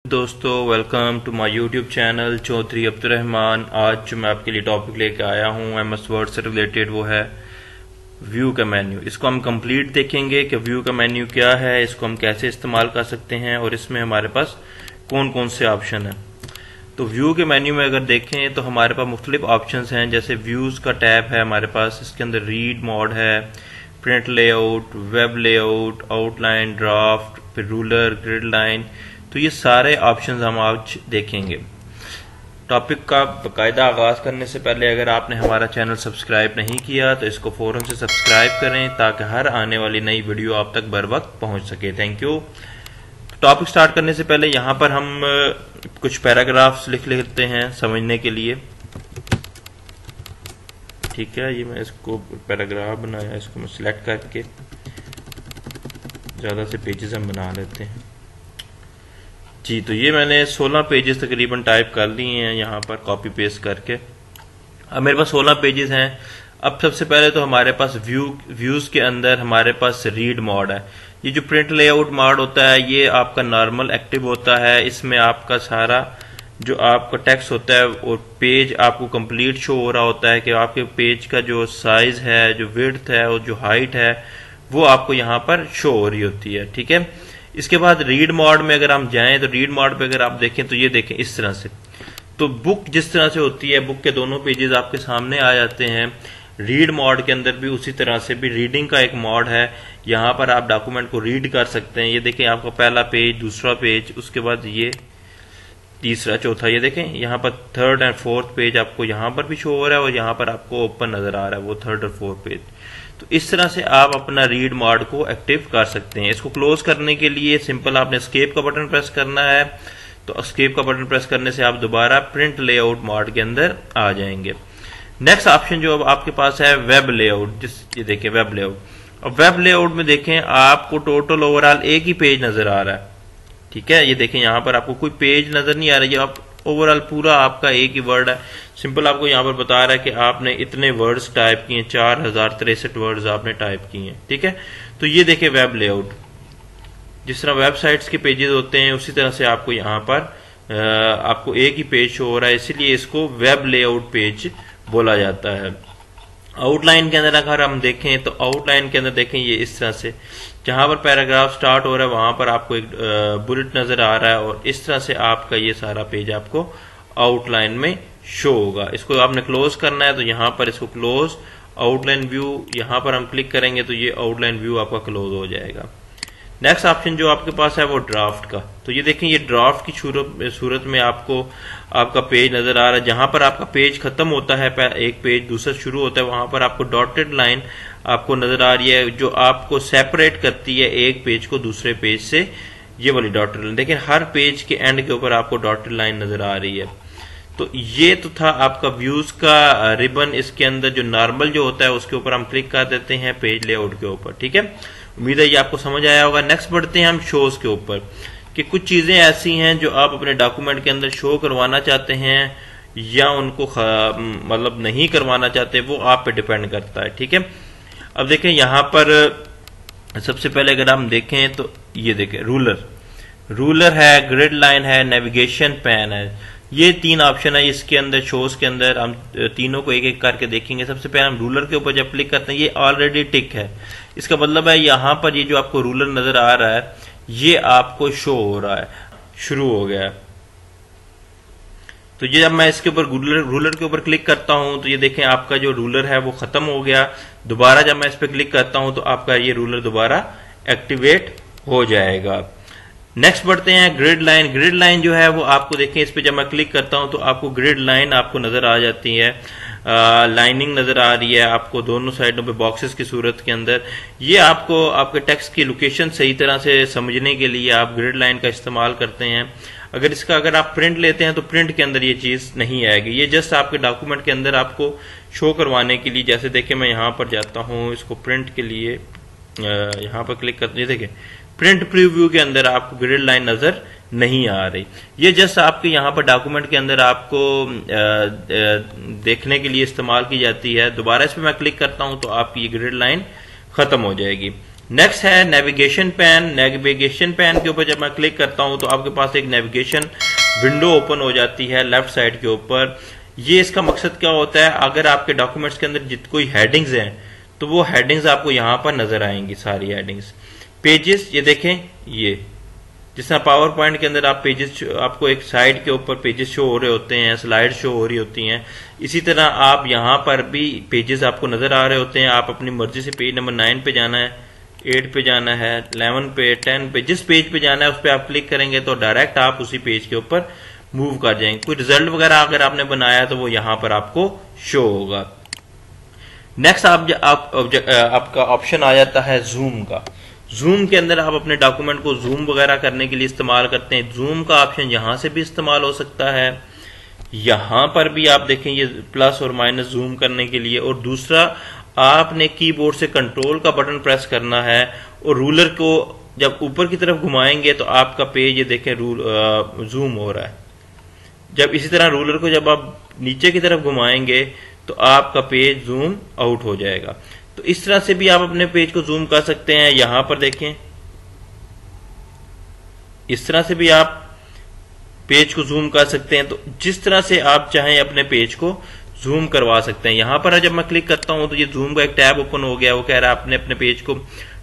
दोस्तों welcome to my YouTube channel Chaudhary Abdurrahman. आज जो मैं आपके लिए टॉपिक लेकर आया हूँ एमएस वर्ड से रिलेटेड वो है व्यू का मेन्यू। इसको हम कंप्लीट देखेंगे कि व्यू का मेन्यू क्या है, इसको हम कैसे इस्तेमाल कर सकते हैं और इसमें हमारे पास कौन कौन से ऑप्शन हैं। तो व्यू के मेन्यू में अगर देखें तो हमारे पास मुख्तलिफ ऑप्शन हैं, जैसे व्यूज का टैब है हमारे पास, इसके अंदर रीड मोड है, print layout, web layout, outline, draft, फिर रूलर, ग्रिड लाइन। तो ये सारे ऑप्शंस हम आज देखेंगे। टॉपिक का बाकायदा आगाज करने से पहले अगर आपने हमारा चैनल सब्सक्राइब नहीं किया तो इसको फौरन से सब्सक्राइब करें ताकि हर आने वाली नई वीडियो आप तक बर वक्त पहुंच सके। Thank you. टॉपिक स्टार्ट करने से पहले यहाँ पर हम कुछ पैराग्राफ्स लिख लेते हैं समझने के लिए। ठीक है, ये मैं इसको पैराग्राफ बनाया, इसको मैं सिलेक्ट करके ज्यादा से पेजेस हम बना लेते हैं जी। तो ये मैंने 16 पेजेस तकरीबन टाइप कर लिए हैं यहाँ पर कॉपी पेस्ट करके। अब मेरे पास 16 पेजेस हैं। अब सबसे पहले तो हमारे पास व्यूज के अंदर हमारे पास रीड मोड है। ये जो प्रिंट लेआउट मोड होता है ये आपका नॉर्मल एक्टिव होता है। इसमें आपका सारा जो आपका टेक्स्ट होता है और पेज आपको कंप्लीट शो हो रहा होता है कि आपके पेज का जो साइज है, जो विड्थ है और जो हाइट है वो आपको यहाँ पर शो हो रही होती है। ठीक है, इसके बाद रीड मोड में अगर हम जाएं तो रीड मोड पे अगर आप देखें तो ये देखें इस तरह से। तो बुक जिस तरह से होती है, बुक के दोनों पेजेस आपके सामने आ जाते हैं। रीड मोड के अंदर भी उसी तरह से भी रीडिंग का एक मोड है, यहाँ पर आप डॉक्यूमेंट को रीड कर सकते हैं। ये देखें आपका पहला पेज, दूसरा पेज, उसके बाद ये तीसरा, चौथा, ये देखें यहाँ पर थर्ड एंड फोर्थ पेज आपको यहाँ पर भी शो हो रहा है और यहाँ पर आपको ओपन नजर आ रहा है वो थर्ड और फोर्थ पेज। तो इस तरह से आप अपना रीड मोड को एक्टिव कर सकते हैं। इसको क्लोज करने के लिए सिंपल आपने एस्केप का बटन प्रेस करना है। तो एस्केप का बटन प्रेस करने से आप दोबारा प्रिंट लेआउट मोड के अंदर आ जाएंगे। नेक्स्ट ऑप्शन जो अब आपके पास है वेब लेआउट, ये देखिए वेब लेआउट। अब वेब लेआउट में देखें आपको टोटल ओवरऑल एक ही पेज नजर आ रहा है। ठीक है, ये देखें यहाँ पर आपको कोई पेज नजर नहीं आ रहा है, आप ओवरऑल पूरा आपका एक ही वर्ड है। सिंपल आपको यहाँ पर बता रहा है कि आपने इतने वर्ड्स टाइप किए, 4063 वर्ड्स आपने टाइप किए हैं। ठीक है, तो ये देखें वेब लेआउट, जिस तरह वेबसाइट्स के पेजेस होते हैं उसी तरह से आपको यहाँ पर आपको एक ही पेज शो हो रहा है, इसीलिए इसको वेब लेआउट पेज बोला जाता है। आउटलाइन के अंदर अगर हम देखें तो आउटलाइन के अंदर देखें ये इस तरह से, जहां पर पैराग्राफ स्टार्ट हो रहा है वहां पर आपको एक बुलेट नजर आ रहा है और इस तरह से आपका ये सारा पेज आपको आउटलाइन में शो होगा। इसको आपने क्लोज करना है तो यहाँ पर इसको क्लोज आउटलाइन व्यू, यहाँ पर हम क्लिक करेंगे तो ये आउटलाइन व्यू आपका क्लोज हो जाएगा। नेक्स्ट ऑप्शन जो आपके पास है वो ड्राफ्ट का। तो ये देखें ये ड्राफ्ट की सूरत में आपको आपका पेज नजर आ रहा है। जहां पर आपका पेज खत्म होता है, एक पेज दूसरा शुरू होता है, वहां पर आपको डॉटेड लाइन आपको नजर आ रही है जो आपको सेपरेट करती है एक पेज को दूसरे पेज से। ये वाली डॉटेड लाइन देखें, हर पेज के एंड के ऊपर आपको डॉटेड लाइन नजर आ रही है। तो ये तो था आपका व्यूज का रिबन। इसके अंदर जो नॉर्मल जो होता है उसके ऊपर हम क्लिक कर देते हैं पेज लेआउट के ऊपर। ठीक है, उम्मीद है ये आपको समझ आया होगा। नेक्स्ट बढ़ते हैं हम शोज के ऊपर कि कुछ चीजें ऐसी हैं जो आप अपने डॉक्यूमेंट के अंदर शो करवाना चाहते हैं या उनको मतलब नहीं करवाना चाहते, वो आप पे डिपेंड करता है। ठीक है, अब देखें यहाँ पर सबसे पहले अगर हम देखें तो ये देखें रूलर है, ग्रिड लाइन है, नेविगेशन पैन है। ये तीन ऑप्शन है इसके अंदर शोज के अंदर। हम तीनों को एक एक करके देखेंगे। सबसे पहले हम रूलर के ऊपर जब क्लिक करते हैं ये ऑलरेडी टिक है, इसका मतलब है यहाँ पर ये जो आपको रूलर नजर आ रहा है ये आपको शो हो रहा है, शुरू हो गया है। तो ये जब मैं इसके ऊपर रूलर के ऊपर क्लिक करता हूं तो ये देखें आपका जो रूलर है वो खत्म हो गया। दोबारा जब मैं इस पर क्लिक करता हूं तो आपका ये रूलर दोबारा एक्टिवेट हो जाएगा। नेक्स्ट बढ़ते हैं ग्रिड लाइन। ग्रिड लाइन जो है वो आपको देखें इस पे जब मैं क्लिक करता हूं तो आपको ग्रिड लाइन आपको नजर आ जाती है, लाइनिंग नजर आ रही है आपको दोनों साइडों पे बॉक्सेस की सूरत के अंदर। ये आपको आपके टेक्स्ट की लोकेशन सही तरह से समझने के लिए आप ग्रिड लाइन का इस्तेमाल करते हैं। अगर आप प्रिंट लेते हैं तो प्रिंट के अंदर ये चीज नहीं आएगी, ये जस्ट आपके डॉक्यूमेंट के अंदर आपको शो करवाने के लिए। जैसे देखें मैं यहाँ पर जाता हूँ, इसको प्रिंट के लिए यहाँ पर क्लिक करते हैं, देखें प्रिंट प्रीव्यू के अंदर आपको ग्रिड लाइन नजर नहीं आ रही। ये जस्ट आपके यहाँ पर डॉक्यूमेंट के अंदर आपको देखने के लिए इस्तेमाल की जाती है। दोबारा इस पर मैं क्लिक करता हूं तो आपकी ये ग्रिड लाइन खत्म हो जाएगी। नेक्स्ट है नेविगेशन पैन। नेविगेशन पैन के ऊपर जब मैं क्लिक करता हूं तो आपके पास एक नेविगेशन विंडो ओपन हो जाती है लेफ्ट साइड के ऊपर। ये इसका मकसद क्या होता है, अगर आपके डॉक्यूमेंट्स के अंदर कोई हेडिंग्स हैं तो वो हेडिंग्स आपको यहां पर नजर आएंगी, सारी हेडिंग्स। पेजेस, ये देखें, ये जिस तरह पावर पॉइंट के अंदर आप पेजेस, आपको एक साइड के ऊपर पेजेस शो हो रहे होते हैं, स्लाइड शो हो रही होती हैं, इसी तरह आप यहां पर भी पेजेस आपको नजर आ रहे होते हैं। आप अपनी मर्जी से पेज नंबर 9 पे जाना है, 8 पे जाना है, 11 पे, 10 पे, जिस पेज पे जाना है उस पर आप क्लिक करेंगे तो डायरेक्ट आप उसी पेज के ऊपर मूव कर जाएंगे। कोई रिजल्ट वगैरह अगर आपने बनाया तो वो यहां पर आपको शो होगा। नेक्स्ट आपका ऑप्शन आ जाता है जूम का। जूम के अंदर आप अपने डॉक्यूमेंट को जूम वगैरह करने के लिए इस्तेमाल करते हैं। जूम का ऑप्शन यहां से भी इस्तेमाल हो सकता है, यहां पर भी आप देखें ये प्लस और माइनस जूम करने के लिए। और दूसरा, आपने कीबोर्ड से कंट्रोल का बटन प्रेस करना है और रूलर को जब ऊपर की तरफ घुमाएंगे तो आपका पेज, ये देखें, जूम हो रहा है। जब इसी तरह रूलर को जब आप नीचे की तरफ घुमाएंगे तो आपका पेज जूम आउट हो जाएगा। तो इस तरह से भी आप अपने पेज को जूम कर सकते हैं। यहां पर देखें, इस तरह से भी आप पेज को जूम कर सकते हैं। तो जिस तरह से आप चाहें अपने पेज को जूम करवा सकते हैं। यहां पर जब मैं क्लिक करता हूं तो ये जूम का एक टैब ओपन हो गया। वो कह रहा है आपने अपने पेज को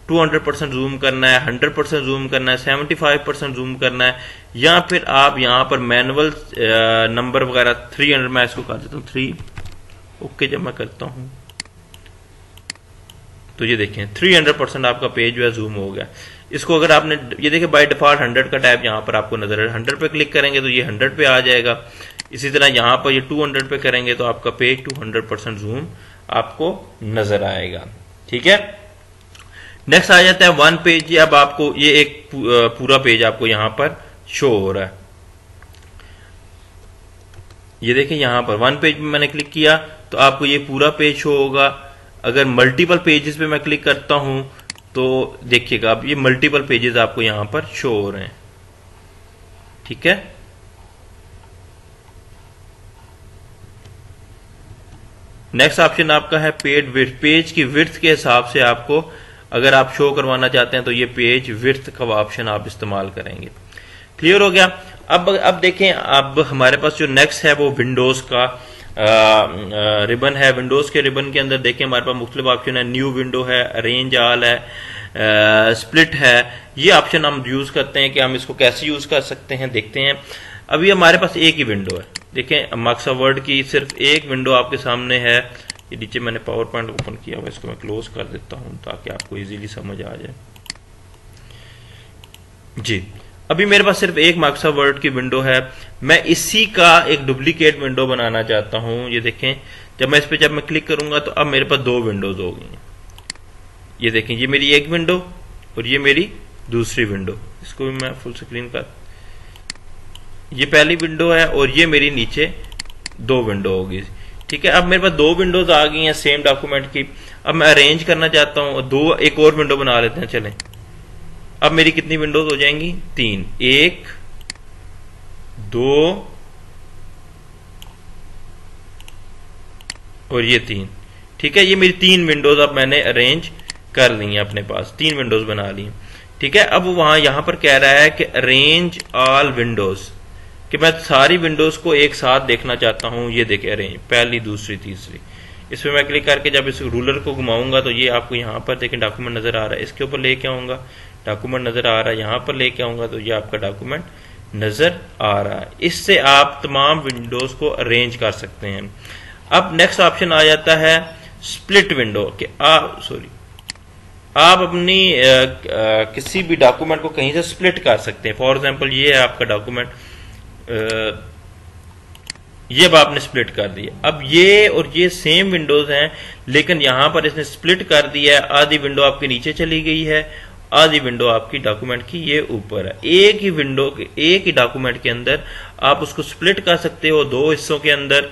200% जूम करना है, 100% जूम करना है, 75% जूम करना है, या फिर आप यहां पर मैनुअल नंबर वगैरह 300, मैं इसको कर देता हूं 3। ओके, जब मैं करता हूं तो ये देखें 300% आपका पेज जो है जूम हो गया। इसको अगर आपने, ये देखें बाय डिफॉल्ट 100 का टैब यहां पर आपको नजर है, 100 पे क्लिक करेंगे तो ये 100 पे आ जाएगा। इसी तरह यहां पर ये 200 पे करेंगे तो आपका पेज 200% जूम आपको नजर आएगा। ठीक है, नेक्स्ट आ जाता है वन पेज। अब आपको ये एक पूरा पेज आपको यहां पर शो हो रहा है। ये देखें यहां पर वन पेज में मैंने क्लिक किया तो आपको ये पूरा पेज शो होगा। अगर मल्टीपल पेजेस पे मैं क्लिक करता हूं तो देखिएगा अब ये मल्टीपल पेजेस आपको यहां पर शो हो रहे हैं। ठीक है, नेक्स्ट ऑप्शन आपका है पेज विड्थ। पेज की विड्थ के हिसाब से आपको अगर आप शो करवाना चाहते हैं तो ये पेज विड्थ का ऑप्शन आप इस्तेमाल करेंगे। क्लियर हो गया। अब देखें, अब हमारे पास जो नेक्स्ट है वो विंडोज का रिबन है। विंडोज के रिबन के अंदर देखें हमारे पास मुख्तलिफ ऑप्शन है। न्यू विंडो है, अरेंज ऑल है, स्प्लिट है। ये ऑप्शन हम यूज करते हैं कि हम इसको कैसे यूज कर सकते हैं, देखते हैं। अभी हमारे पास एक ही विंडो है। देखें माइक्रोसॉफ्ट वर्ड की सिर्फ एक विंडो आपके सामने है। ये नीचे मैंने पावर पॉइंट ओपन किया हुआ, इसको मैं क्लोज कर देता हूं ताकि आपको इजीली समझ आ जाए। जी, अभी मेरे पास सिर्फ एक माइक्रोसॉफ्ट वर्ड की विंडो है। मैं इसी का एक डुप्लीकेट विंडो बनाना चाहता हूं। ये देखें, जब मैं क्लिक करूंगा तो अब मेरे पास दो विंडोज हो गई। ये देखें, ये मेरी एक विंडो और ये मेरी दूसरी विंडो। इसको भी मैं फुल स्क्रीन कर, ये पहली विंडो है और ये मेरी नीचे दो विंडो होगी। ठीक है, अब मेरे पास दो विंडोज आ गई हैं सेम डॉक्यूमेंट की। अब मैं अरेंज करना चाहता हूं, एक और विंडो बना लेते हैं। चलें, अब मेरी कितनी विंडोज हो जाएंगी? 3, 1, 2 और ये 3। ठीक है, ये मेरी 3 विंडोज अब मैंने अरेंज कर ली है, अपने पास 3 विंडोज बना ली। ठीक है, अब यहां पर कह रहा है कि अरेंज ऑल विंडोज, कि मैं सारी विंडोज को एक साथ देखना चाहता हूं। ये देखे अरेंज, पहली, दूसरी, तीसरी। इस पर मैं क्लिक करके जब इस रूलर को घुमाऊंगा तो ये आपको यहां पर देखें डॉक्यूमेंट नजर आ रहा है। इसके ऊपर लेके आऊंगा, डॉक्यूमेंट नजर आ रहा है। यहां पर लेके आऊंगा तो ये आपका डॉक्यूमेंट नजर आ रहा है। इससे आप तमाम विंडोज को अरेंज कर सकते हैं। अब नेक्स्ट ऑप्शन आ जाता है स्प्लिट विंडो, कि आप अपनी किसी भी डॉक्यूमेंट को कहीं से स्प्लिट कर सकते हैं। फॉर एग्जांपल ये है आपका डॉक्यूमेंट, ये अब आपने स्प्लिट कर दिया। अब ये और ये सेम विंडोज हैं, लेकिन यहां पर इसने स्प्लिट कर दिया है। आधी विंडो आपके नीचे चली गई है, आधी विंडो आपकी डॉक्यूमेंट की ये ऊपर है। एक ही विंडो के, एक ही डॉक्यूमेंट के अंदर आप उसको स्प्लिट कर सकते हो। 2 हिस्सों के अंदर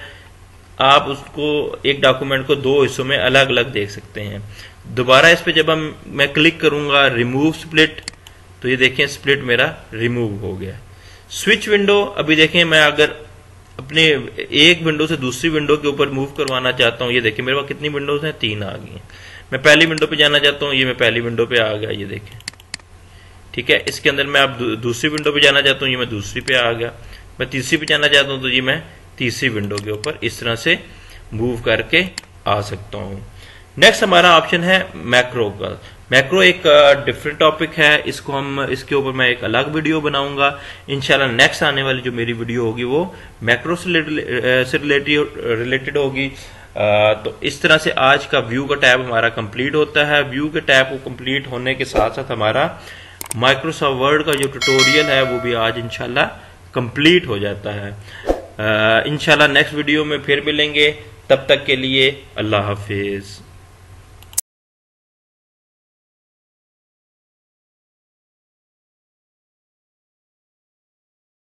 आप उसको, एक डॉक्यूमेंट को 2 हिस्सों में अलग अलग देख सकते हैं। दोबारा इस पे जब मैं क्लिक करूंगा रिमूव स्प्लिट, तो ये देखें स्प्लिट मेरा रिमूव हो गया। स्विच विंडो, अभी देखें मैं अगर अपने एक विंडो से दूसरी विंडो के ऊपर मूव करवाना चाहता हूं, ये देखें मेरे पास कितनी विंडोज हैं, 3 आ गई हैं। मैं पहली विंडो पे जाना चाहता हूँ, ये मैं पहली विंडो पे आ गया, ये देखें, ठीक है। इसके अंदर मैं अब दूसरी विंडो पे जाना चाहता हूँ, ये मैं दूसरी पे आ गया। मैं तीसरी पे जाना चाहता हूँ तो ये मैं तीसरी विंडो के ऊपर इस तरह से मूव करके आ सकता हूँ। नेक्स्ट हमारा ऑप्शन है मैक्रो का। मैक्रो एक डिफरेंट टॉपिक है, इसके ऊपर मैं एक अलग वीडियो बनाऊंगा इंशाल्लाह। नेक्स्ट आने वाली जो मेरी वीडियो होगी वो मैक्रो से रिलेटेड होगी। तो इस तरह से आज का व्यू का टैब हमारा कंप्लीट होता है। व्यू के टैब को कंप्लीट होने के साथ साथ हमारा माइक्रोसॉफ्ट वर्ड का जो ट्यूटोरियल है वो भी आज इंशाल्लाह कंप्लीट हो जाता है। इंशाल्लाह नेक्स्ट वीडियो में फिर मिलेंगे, तब तक के लिए अल्लाह हाफिज।